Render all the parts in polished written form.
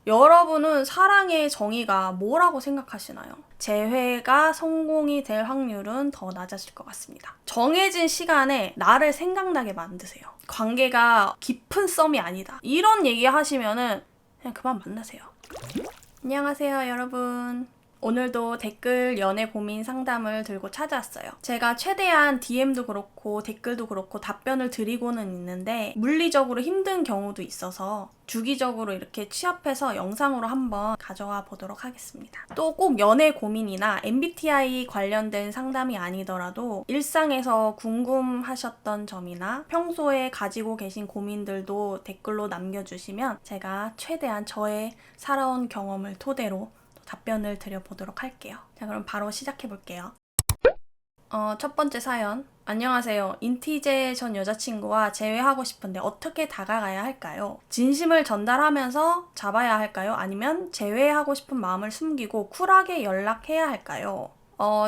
여러분은 사랑의 정의가 뭐라고 생각하시나요? 재회가 성공이 될 확률은 더 낮아질 것 같습니다. 정해진 시간에 나를 생각나게 만드세요. 관계가 깊은 썸이 아니다. 이런 얘기 하시면은 그냥 그만 만나세요. 안녕하세요, 여러분. 오늘도 댓글 연애 고민 상담을 들고 찾아왔어요. 제가 최대한 DM도 그렇고 댓글도 그렇고 답변을 드리고는 있는데 물리적으로 힘든 경우도 있어서 주기적으로 이렇게 취합해서 영상으로 한번 가져와 보도록 하겠습니다. 또 꼭 연애 고민이나 MBTI 관련된 상담이 아니더라도 일상에서 궁금하셨던 점이나 평소에 가지고 계신 고민들도 댓글로 남겨주시면 제가 최대한 저의 살아온 경험을 토대로 답변을 드려보도록 할게요. 자, 그럼 바로 시작해볼게요. 첫 번째 사연. 안녕하세요. 인티제 전 여자친구와 재회하고 싶은데 어떻게 다가가야 할까요? 진심을 전달하면서 잡아야 할까요? 아니면 재회하고 싶은 마음을 숨기고 쿨하게 연락해야 할까요?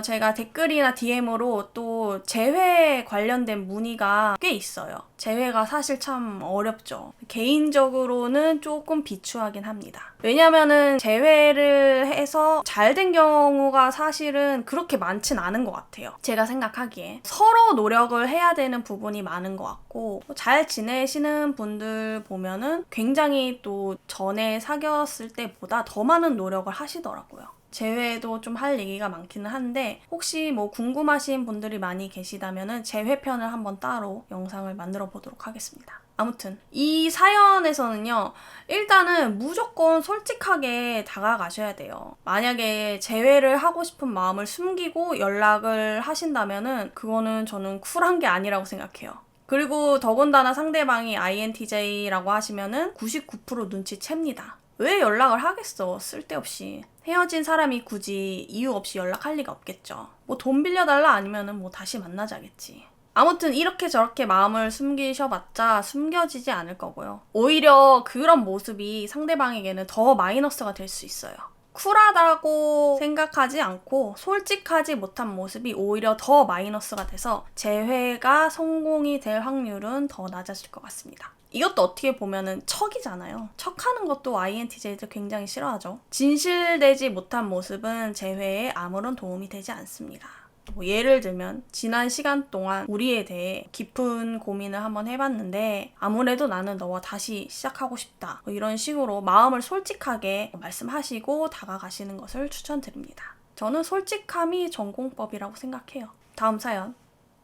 제가 댓글이나 DM으로 또 재회 관련된 문의가 꽤 있어요. 재회가 사실 참 어렵죠. 개인적으로는 조금 비추하긴 합니다. 왜냐면은 재회를 해서 잘 된 경우가 사실은 그렇게 많진 않은 것 같아요. 제가 생각하기에. 서로 노력을 해야 되는 부분이 많은 것 같고 잘 지내시는 분들 보면은 굉장히 또 전에 사귀었을 때보다 더 많은 노력을 하시더라고요. 재회도 좀 할 얘기가 많기는 한데 혹시 뭐 궁금하신 분들이 많이 계시다면은 재회편을 한번 따로 영상을 만들어 보도록 하겠습니다. 아무튼 이 사연에서는요, 일단은 무조건 솔직하게 다가가셔야 돼요. 만약에 재회를 하고 싶은 마음을 숨기고 연락을 하신다면은 그거는 저는 쿨한 게 아니라고 생각해요. 그리고 더군다나 상대방이 INTJ라고 하시면은 99% 눈치챕니다. 왜 연락을 하겠어? 쓸데없이. 헤어진 사람이 굳이 이유 없이 연락할 리가 없겠죠. 뭐 돈 빌려달라 아니면은 뭐 다시 만나자겠지. 아무튼 이렇게 저렇게 마음을 숨기셔봤자 숨겨지지 않을 거고요. 오히려 그런 모습이 상대방에게는 더 마이너스가 될 수 있어요. 쿨하다고 생각하지 않고 솔직하지 못한 모습이 오히려 더 마이너스가 돼서 재회가 성공이 될 확률은 더 낮아질 것 같습니다. 이것도 어떻게 보면은 척이잖아요. 척하는 것도 INTJ들 굉장히 싫어하죠. 진실되지 못한 모습은 재회에 아무런 도움이 되지 않습니다. 뭐 예를 들면 지난 시간 동안 우리에 대해 깊은 고민을 한번 해봤는데 아무래도 나는 너와 다시 시작하고 싶다. 뭐 이런 식으로 마음을 솔직하게 말씀하시고 다가가시는 것을 추천드립니다. 저는 솔직함이 전공법이라고 생각해요. 다음 사연.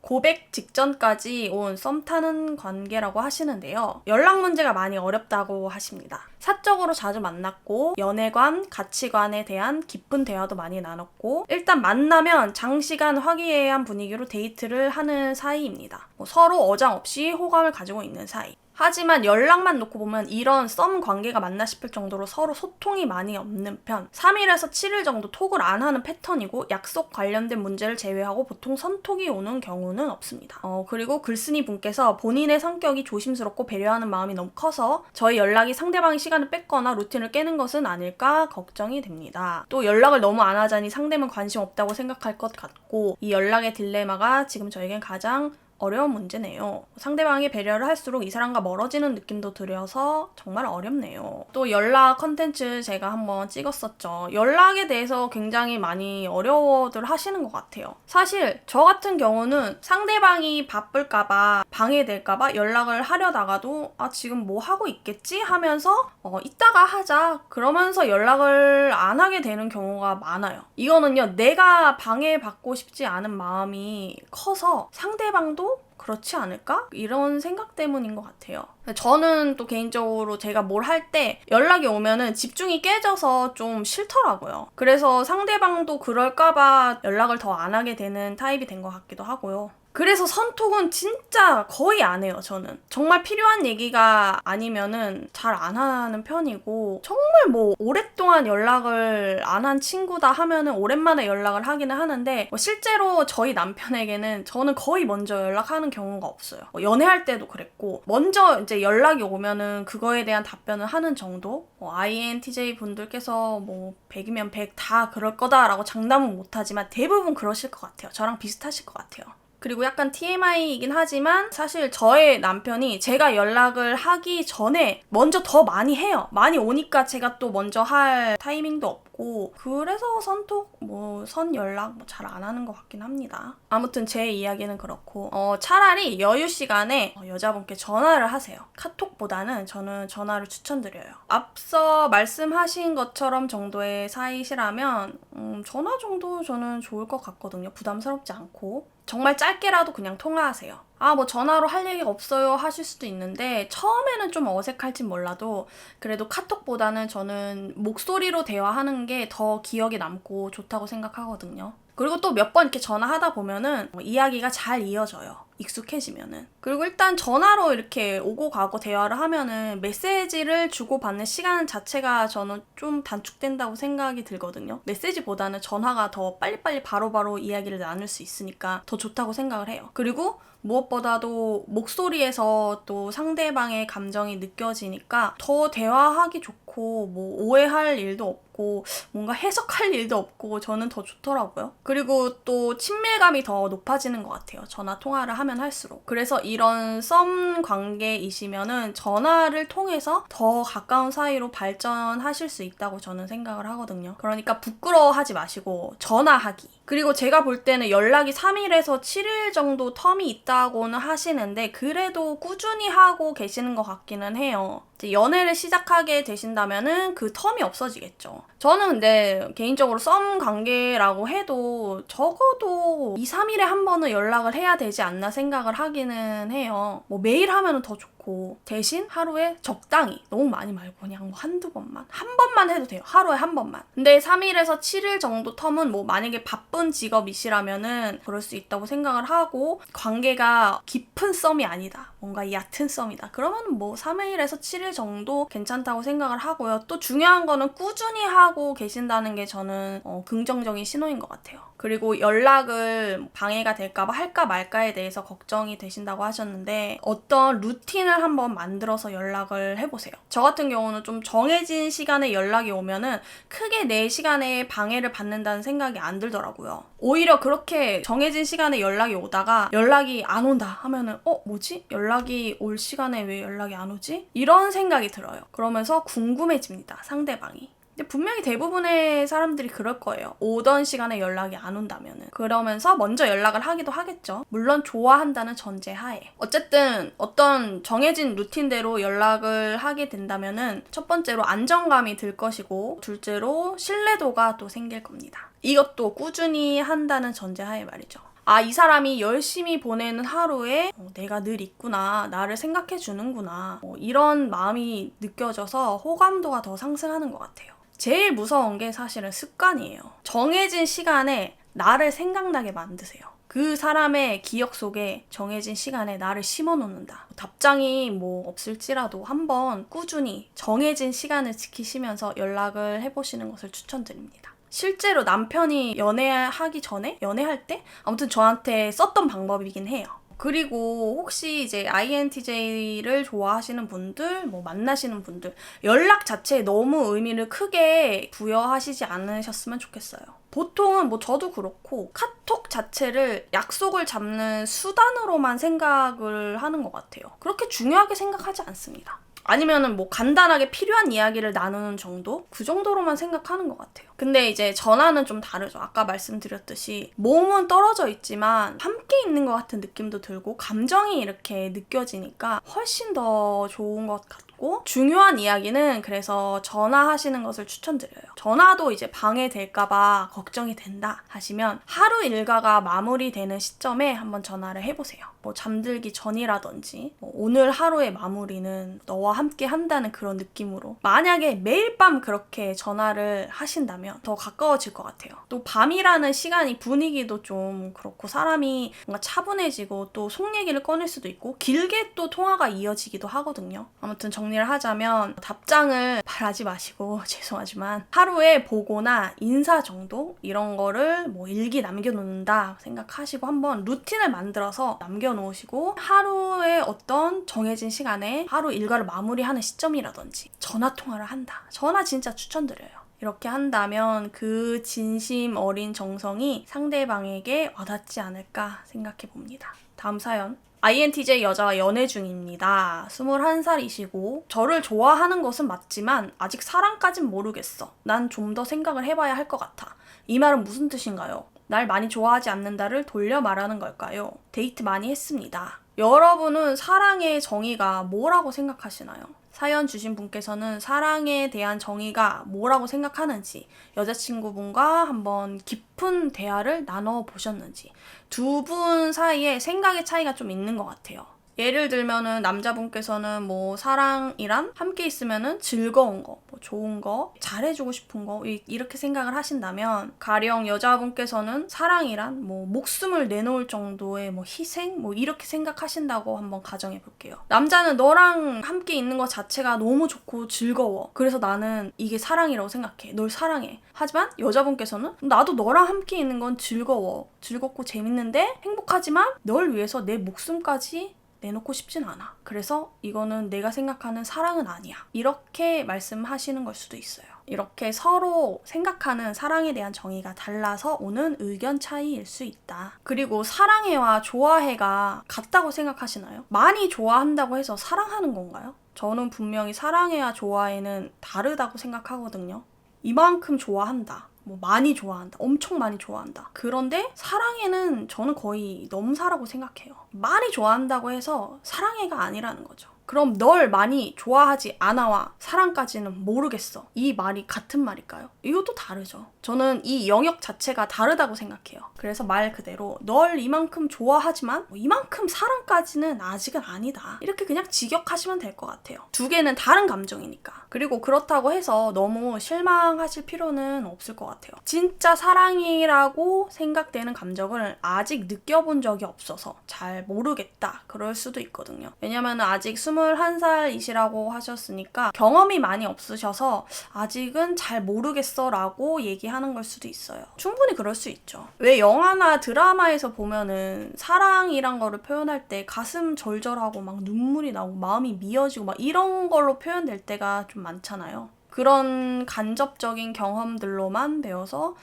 고백 직전까지 온 썸 타는 관계라고 하시는데요. 연락 문제가 많이 어렵다고 하십니다. 사적으로 자주 만났고 연애관, 가치관에 대한 깊은 대화도 많이 나눴고 일단 만나면 장시간 화기애애한 분위기로 데이트를 하는 사이입니다. 서로 어장 없이 호감을 가지고 있는 사이. 하지만 연락만 놓고 보면 이런 썸 관계가 맞나 싶을 정도로 서로 소통이 많이 없는 편. 3일에서 7일 정도 톡을 안 하는 패턴이고 약속 관련된 문제를 제외하고 보통 선톡이 오는 경우는 없습니다. 그리고 글쓴이 분께서 본인의 성격이 조심스럽고 배려하는 마음이 너무 커서 저희 연락이 상대방의 시간을 뺏거나 루틴을 깨는 것은 아닐까 걱정이 됩니다. 또 연락을 너무 안 하자니 상대는 관심 없다고 생각할 것 같고 이 연락의 딜레마가 지금 저에겐 가장 어려운 문제네요. 상대방이 배려를 할수록 이 사람과 멀어지는 느낌도 들여서 정말 어렵네요. 또 연락 컨텐츠 제가 한번 찍었었죠. 연락에 대해서 굉장히 많이 어려워들 하시는 것 같아요. 사실 저 같은 경우는 상대방이 바쁠까봐 방해될까봐 연락을 하려다가도 지금 뭐 하고 있겠지? 하면서 이따가 하자 그러면서 연락을 안 하게 되는 경우가 많아요. 이거는요, 내가 방해받고 싶지 않은 마음이 커서 상대방도 그렇지 않을까? 이런 생각 때문인 것 같아요. 저는 또 개인적으로 제가 뭘 할 때 연락이 오면은 집중이 깨져서 좀 싫더라고요. 그래서 상대방도 그럴까봐 연락을 더 안 하게 되는 타입이 된 것 같기도 하고요. 그래서 선톡은 진짜 거의 안 해요, 저는. 정말 필요한 얘기가 아니면은 잘 안 하는 편이고, 정말 뭐 오랫동안 연락을 안 한 친구다 하면은 오랜만에 연락을 하기는 하는데, 실제로 저희 남편에게는 저는 거의 먼저 연락하는 경우가 없어요. 연애할 때도 그랬고, 먼저 이제 연락이 오면은 그거에 대한 답변을 하는 정도? INTJ 분들께서 뭐 100이면 100 다 그럴 거다라고 장담은 못하지만 대부분 그러실 것 같아요. 저랑 비슷하실 것 같아요. 그리고 약간 TMI이긴 하지만 사실 저의 남편이 제가 연락을 하기 전에 먼저 더 많이 해요. 많이 오니까 제가 또 먼저 할 타이밍도 없고 그래서 선 연락 잘 안 하는 것 같긴 합니다. 아무튼 제 이야기는 그렇고 차라리 여유 시간에 여자분께 전화를 하세요. 카톡보다는 저는 전화를 추천드려요. 앞서 말씀하신 것처럼 정도의 사이시라면 전화 정도 저는 좋을 것 같거든요. 부담스럽지 않고. 정말 짧게라도 그냥 통화하세요. 전화로 할 얘기가 없어요 하실 수도 있는데 처음에는 좀 어색할진 몰라도 그래도 카톡보다는 저는 목소리로 대화하는 게 더 기억에 남고 좋다고 생각하거든요. 그리고 또 몇 번 이렇게 전화하다 보면은 이야기가 잘 이어져요. 익숙해지면은. 그리고 일단 전화로 이렇게 오고 가고 대화를 하면은 메시지를 주고받는 시간 자체가 저는 좀 단축된다고 생각이 들거든요. 메시지보다는 전화가 더 빨리빨리 바로바로 이야기를 나눌 수 있으니까 더 좋다고 생각을 해요. 그리고 무엇보다도 목소리에서 또 상대방의 감정이 느껴지니까 더 대화하기 좋고 오해할 일도 없고 뭔가 해석할 일도 없고 저는 더 좋더라고요. 그리고 또 친밀감이 더 높아지는 것 같아요. 전화 통화를 하면 할수록. 그래서 이런 썸 관계이시면은 전화를 통해서 더 가까운 사이로 발전하실 수 있다고 저는 생각을 하거든요. 그러니까 부끄러워하지 마시고 전화하기. 그리고 제가 볼 때는 연락이 3일에서 7일 정도 텀이 있다고는 하시는데 그래도 꾸준히 하고 계시는 것 같기는 해요. 이제 연애를 시작하게 되신다면은 그 텀이 없어지겠죠. 저는 근데 개인적으로 썸 관계라고 해도 적어도 2, 3일에 한 번은 연락을 해야 되지 않나 생각을 하기는 해요. 매일 하면은 더 좋고 대신 하루에 적당히 너무 많이 말고 그냥 한두 번만 한 번만 해도 돼요. 하루에 한 번만. 근데 3일에서 7일 정도 텀은 만약에 바쁜 직업이시라면은 그럴 수 있다고 생각을 하고 관계가 깊은 썸이 아니다. 뭔가 얕은 썸이다. 그러면 3일에서 7일 정도 괜찮다고 생각을 하고요. 또 중요한 거는 꾸준히 하고 계신다는 게 저는 긍정적인 신호인 것 같아요. 그리고 연락을 방해가 될까봐 할까 말까에 대해서 걱정이 되신다고 하셨는데 어떤 루틴을 한번 만들어서 연락을 해보세요. 저 같은 경우는 좀 정해진 시간에 연락이 오면은 크게 내 시간에 방해를 받는다는 생각이 안 들더라고요. 오히려 그렇게 정해진 시간에 연락이 오다가 연락이 안 온다 하면은 뭐지? 연락이 올 시간에 왜 연락이 안 오지? 이런 생각이 들어요. 그러면서 궁금해집니다. 상대방이. 근데 분명히 대부분의 사람들이 그럴 거예요. 오던 시간에 연락이 안 온다면은. 그러면서 먼저 연락을 하기도 하겠죠. 물론 좋아한다는 전제하에. 어쨌든 어떤 정해진 루틴대로 연락을 하게 된다면은 첫 번째로 안정감이 들 것이고 둘째로 신뢰도가 또 생길 겁니다. 이것도 꾸준히 한다는 전제하에 말이죠. 이 사람이 열심히 보내는 하루에 내가 늘 있구나, 나를 생각해 주는구나, 이런 마음이 느껴져서 호감도가 더 상승하는 것 같아요. 제일 무서운 게 사실은 습관이에요. 정해진 시간에 나를 생각나게 만드세요. 그 사람의 기억 속에 정해진 시간에 나를 심어놓는다. 답장이 없을지라도 한번 꾸준히 정해진 시간을 지키시면서 연락을 해보시는 것을 추천드립니다. 실제로 남편이 연애하기 전에? 연애할 때? 아무튼 저한테 썼던 방법이긴 해요. 그리고 혹시 이제 INTJ를 좋아하시는 분들, 만나시는 분들, 연락 자체에 너무 의미를 크게 부여하시지 않으셨으면 좋겠어요. 보통은 저도 그렇고 카톡 자체를 약속을 잡는 수단으로만 생각을 하는 것 같아요. 그렇게 중요하게 생각하지 않습니다. 아니면은 간단하게 필요한 이야기를 나누는 정도? 그 정도로만 생각하는 것 같아요. 근데 이제 전화는 좀 다르죠. 아까 말씀드렸듯이 몸은 떨어져 있지만 함께 있는 것 같은 느낌도 들고 감정이 이렇게 느껴지니까 훨씬 더 좋은 것 같고 중요한 이야기는 그래서 전화하시는 것을 추천드려요. 전화도 이제 방해될까봐 걱정이 된다 하시면 하루 일과가 마무리되는 시점에 한번 전화를 해보세요. 잠들기 전이라든지 오늘 하루의 마무리는 너와 함께 한다는 그런 느낌으로 만약에 매일 밤 그렇게 전화를 하신다면 더 가까워질 것 같아요. 또 밤이라는 시간이 분위기도 좀 그렇고 사람이 뭔가 차분해지고 또 속 얘기를 꺼낼 수도 있고 길게 또 통화가 이어지기도 하거든요. 아무튼 정리를 하자면 답장을 바라지 마시고 죄송하지만 하루에 보고나 인사 정도 이런 거를 일기 남겨놓는다 생각하시고 한번 루틴을 만들어서 남겨놓으시고 하루에 어떤 정해진 시간에 하루 일과를 마무리하는 시점이라든지 전화 통화를 한다. 전화 진짜 추천드려요. 이렇게 한다면 그 진심 어린 정성이 상대방에게 와닿지 않을까 생각해 봅니다. 다음 사연. INTJ 여자와 연애 중입니다. 21살이시고 저를 좋아하는 것은 맞지만 아직 사랑까진 모르겠어. 난 좀 더 생각을 해봐야 할 것 같아. 이 말은 무슨 뜻인가요? 날 많이 좋아하지 않는다를 돌려 말하는 걸까요? 데이트 많이 했습니다. 여러분은 사랑의 정의가 뭐라고 생각하시나요? 사연 주신 분께서는 사랑에 대한 정의가 뭐라고 생각하는지, 여자친구분과 한번 깊은 대화를 나눠보셨는지, 두 분 사이에 생각의 차이가 좀 있는 것 같아요. 예를 들면은 남자분께서는 뭐 사랑이란 함께 있으면은 즐거운 거, 뭐 좋은 거, 잘해주고 싶은 거 이렇게 생각을 하신다면, 가령 여자분께서는 사랑이란 뭐 목숨을 내놓을 정도의 뭐 희생 뭐 이렇게 생각하신다고 한번 가정해 볼게요. 남자는 너랑 함께 있는 것 자체가 너무 좋고 즐거워. 그래서 나는 이게 사랑이라고 생각해. 널 사랑해. 하지만 여자분께서는 나도 너랑 함께 있는 건 즐거워. 즐겁고 재밌는데 행복하지만 널 위해서 내 목숨까지 내놓고 싶진 않아. 그래서 이거는 내가 생각하는 사랑은 아니야. 이렇게 말씀하시는 걸 수도 있어요. 이렇게 서로 생각하는 사랑에 대한 정의가 달라서 오는 의견 차이일 수 있다. 그리고 사랑해와 좋아해가 같다고 생각하시나요? 많이 좋아한다고 해서 사랑하는 건가요? 저는 분명히 사랑해와 좋아해는 다르다고 생각하거든요. 이만큼 좋아한다. 뭐 많이 좋아한다. 엄청 많이 좋아한다. 그런데 사랑해는 저는 거의 넘사라고 생각해요. 많이 좋아한다고 해서 사랑해가 아니라는 거죠. 그럼 널 많이 좋아하지 않아와 사랑까지는 모르겠어. 이 말이 같은 말일까요? 이것도 다르죠. 저는 이 영역 자체가 다르다고 생각해요. 그래서 말 그대로 널 이만큼 좋아하지만 뭐 이만큼 사랑까지는 아직은 아니다. 이렇게 그냥 직역하시면 될 것 같아요. 두 개는 다른 감정이니까. 그리고 그렇다고 해서 너무 실망하실 필요는 없을 것 같아요. 진짜 사랑이라고 생각되는 감정을 아직 느껴본 적이 없어서 잘 모르겠다. 그럴 수도 있거든요. 왜냐면 아직 21살이시라고 하셨으니까 경험이 많이 없으셔서 아직은 잘 모르겠어 라고 얘기하는 걸 수도 있어요. 충분히 그럴 수 있죠. 왜 영화나 드라마에서 보면은 사랑이란 거를 표현할 때 가슴 절절하고 막 눈물이 나고 마음이 미어지고 막 이런 걸로 표현될 때가 좀 많잖아요. 그런 간접적인 경험들로만 배워서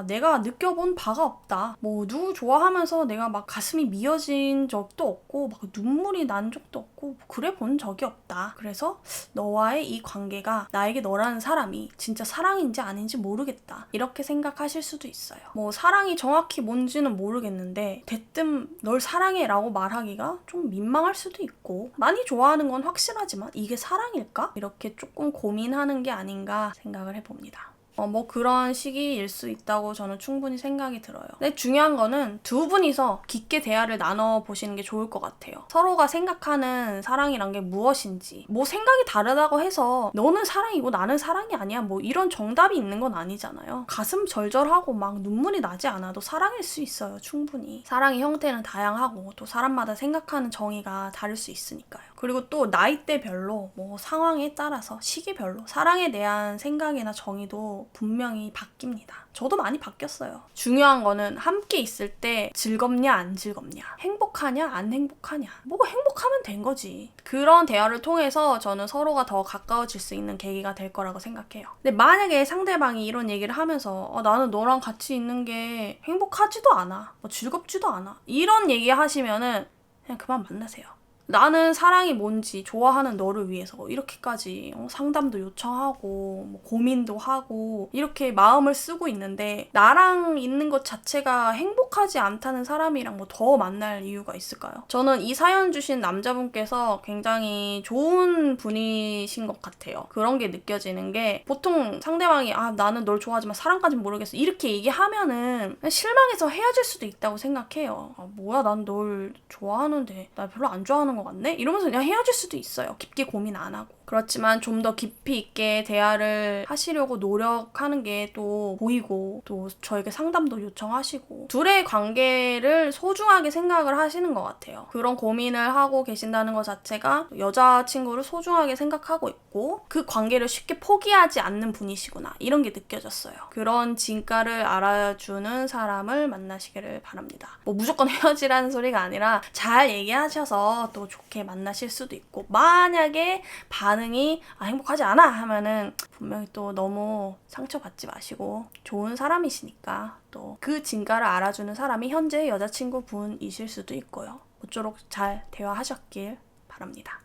내가 느껴본 바가 없다. 뭐 누구 좋아하면서 내가 막 가슴이 미어진 적도 없고 막 눈물이 난 적도 없고 그래 본 적이 없다. 그래서 너와의 이 관계가 나에게 너라는 사람이 진짜 사랑인지 아닌지 모르겠다. 이렇게 생각하실 수도 있어요. 뭐 사랑이 정확히 뭔지는 모르겠는데 대뜸 널 사랑해 라고 말하기가 좀 민망할 수도 있고 많이 좋아하는 건 확실하지만 이게 사랑일까? 이렇게 조금 고민하는 게 아닌가 생각을 해봅니다. 뭐 그런 시기일 수 있다고 저는 충분히 생각이 들어요. 근데 중요한 거는 두 분이서 깊게 대화를 나눠보시는 게 좋을 것 같아요. 서로가 생각하는 사랑이란 게 무엇인지, 뭐 생각이 다르다고 해서 너는 사랑이고 나는 사랑이 아니야 뭐 이런 정답이 있는 건 아니잖아요. 가슴 절절하고 막 눈물이 나지 않아도 사랑일 수 있어요. 충분히. 사랑의 형태는 다양하고 또 사람마다 생각하는 정의가 다를 수 있으니까요. 그리고 또 나이대별로 뭐 상황에 따라서 시기별로 사랑에 대한 생각이나 정의도 분명히 바뀝니다. 저도 많이 바뀌었어요. 중요한 거는 함께 있을 때 즐겁냐 안 즐겁냐, 행복하냐 안 행복하냐, 뭐 행복하면 된 거지. 그런 대화를 통해서 저는 서로가 더 가까워질 수 있는 계기가 될 거라고 생각해요. 근데 만약에 상대방이 이런 얘기를 하면서 나는 너랑 같이 있는 게 행복하지도 않아, 뭐 즐겁지도 않아 이런 얘기 하시면은 그냥 그만 만나세요. 나는 사랑이 뭔지 좋아하는 너를 위해서 이렇게까지 상담도 요청하고 뭐 고민도 하고 이렇게 마음을 쓰고 있는데 나랑 있는 것 자체가 행복하지 않다는 사람이랑 뭐 더 만날 이유가 있을까요? 저는 이 사연 주신 남자분께서 굉장히 좋은 분이신 것 같아요. 그런 게 느껴지는 게 보통 상대방이 나는 널 좋아하지만 사랑까진 모르겠어 이렇게 얘기하면은 실망해서 헤어질 수도 있다고 생각해요. 뭐야 난 널 좋아하는데 나 별로 안 좋아하는 것 같네? 이러면서 그냥 헤어질 수도 있어요. 깊게 고민 안 하고. 그렇지만 좀 더 깊이 있게 대화를 하시려고 노력하는 게 또 보이고 또 저에게 상담도 요청하시고 둘의 관계를 소중하게 생각을 하시는 것 같아요. 그런 고민을 하고 계신다는 것 자체가 여자친구를 소중하게 생각하고 있고 그 관계를 쉽게 포기하지 않는 분이시구나 이런 게 느껴졌어요. 그런 진가를 알아주는 사람을 만나시기를 바랍니다. 뭐 무조건 헤어지라는 소리가 아니라 잘 얘기하셔서 또 좋게 만나실 수도 있고 만약에 반을 반응이 행복하지 않아 하면은 분명히 또 너무 상처받지 마시고 좋은 사람이시니까 또 그 진가를 알아주는 사람이 현재 여자친구 분이실 수도 있고요. 모쪼록 잘 대화하셨길 바랍니다.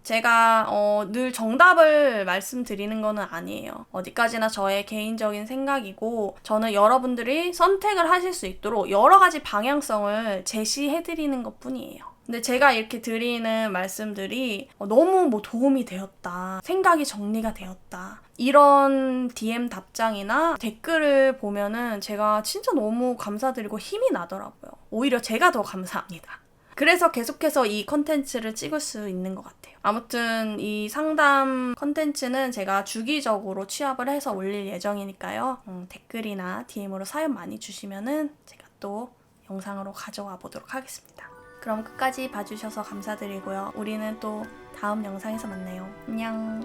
제가 늘 정답을 말씀드리는 거는 아니에요. 어디까지나 저의 개인적인 생각이고 저는 여러분들이 선택을 하실 수 있도록 여러 가지 방향성을 제시해드리는 것 뿐이에요. 근데 제가 이렇게 드리는 말씀들이 너무 도움이 되었다, 생각이 정리가 되었다, 이런 DM 답장이나 댓글을 보면은 제가 진짜 너무 감사드리고 힘이 나더라고요. 오히려 제가 더 감사합니다. 그래서 계속해서 이 컨텐츠를 찍을 수 있는 것 같아요. 아무튼 이 상담 컨텐츠는 제가 주기적으로 취합을 해서 올릴 예정이니까요. 댓글이나 DM으로 사연 많이 주시면은 제가 또 영상으로 가져와 보도록 하겠습니다. 그럼 끝까지 봐주셔서 감사드리고요. 우리는 또 다음 영상에서 만나요. 안녕.